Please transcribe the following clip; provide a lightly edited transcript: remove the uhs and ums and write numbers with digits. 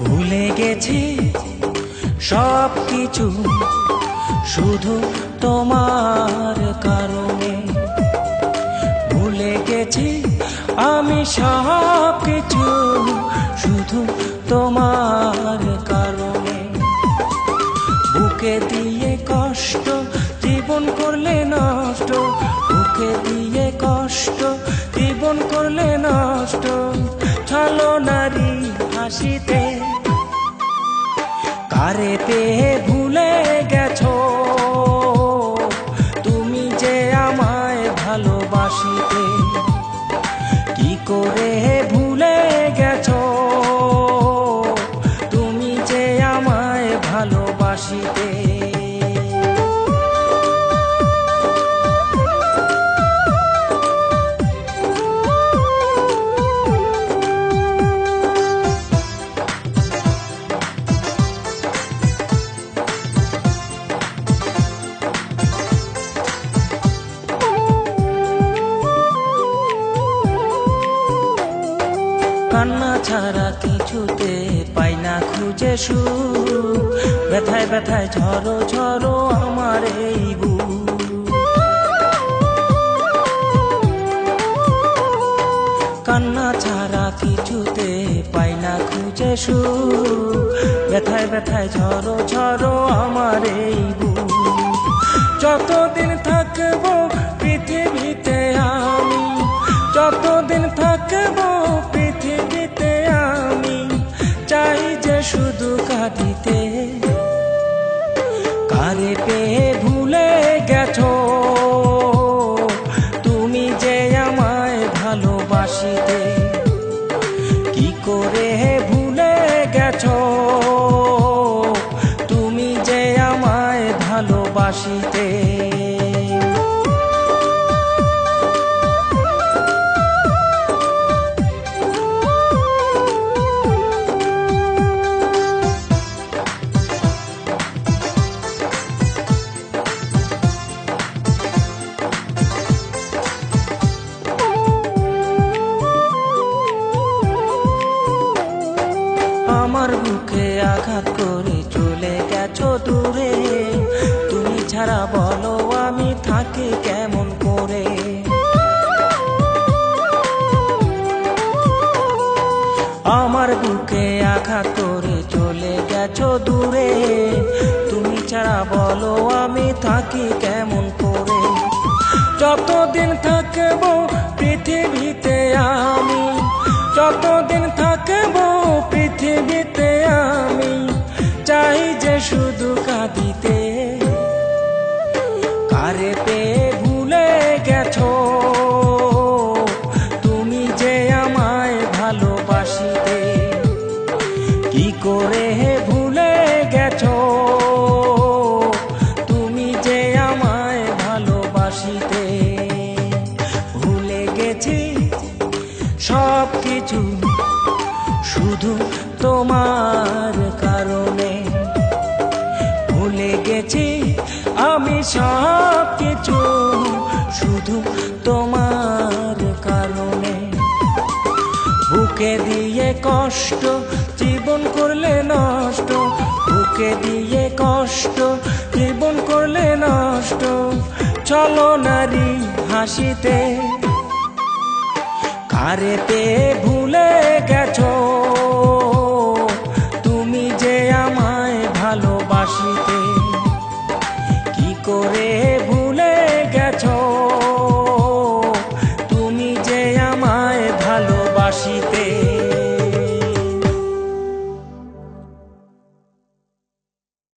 ভুলে গেছি সব কিছু শুধু তোমার কারণে। ভুলে গেছি আমি সব কিছু শুধু তোমার কারণে। বুকে দিয়ে কষ্ট জীবন করলে নষ্ট, বুকে দিয়ে কষ্ট জীবন করলে নষ্ট। ছলো নারী হাসিতে কারে পেয়ে ভুলে গেছো তুমি যে আমায় ভালোবাসিতে। কি করে ভুলে গেছো তুমি যে আমায় ভালোবাসিতে। কান্না ছাড়া কিছুতে পাই না খুঁজে সুর, ব্যথায় ব্যথায় ঝরো ঝরো আমার এই বুক। কান্না ছাড়া কিছুতে পাই না খুঁজে সুর, ব্যথায় ব্যথায় ঝরো ঝরো আমার এই বুক। যতদিন থাকবো পৃথিবীতে আমি, যতদিন থাকবো পৃথিবীতে আমি, চাই যে শুধু কাঁদিতে। কারে পেয়ে ভুলে গেছো তুমি যে আমায় ভালোবাসিতে। কি করে ভুলে গেছো তুমি যে আমায় ভালোবাসিতে। আমার বুকে আঘাত করে চলে গেছো দূরে, তুমি ছাড়া বলো আমি থাকি কেমন করে। আমার বুকে আঘাত করে চলে গেছো দূরে, তুমি ছাড়া বলো আমি থাকি কেমন করে। যতদিন থাকবো পৃথিবীতে আমি, যতদিন থাকবো পৃথিবীতে আমি, চাই যে শুধু কাঁদিতে। কারে পেয়ে ভুলে গেছো তুমি যে আমায় ভালোবাসিতে। কি করে ভুলে গেছো তুমি যে আমায় ভালোবাসিতে। ভুলে গেছি সব কিছু শুধু তোমার কারণে। ভুলে গেছি আমি সব কিছু শুধু তোমার কারণে। বুকে দিয়ে কষ্ট জীবন করলে নষ্ট, বুকে দিয়ে কষ্ট জীবন করলে নষ্ট। চলো নারী হাসিতে কারে পেয়ে ভুলে গেছো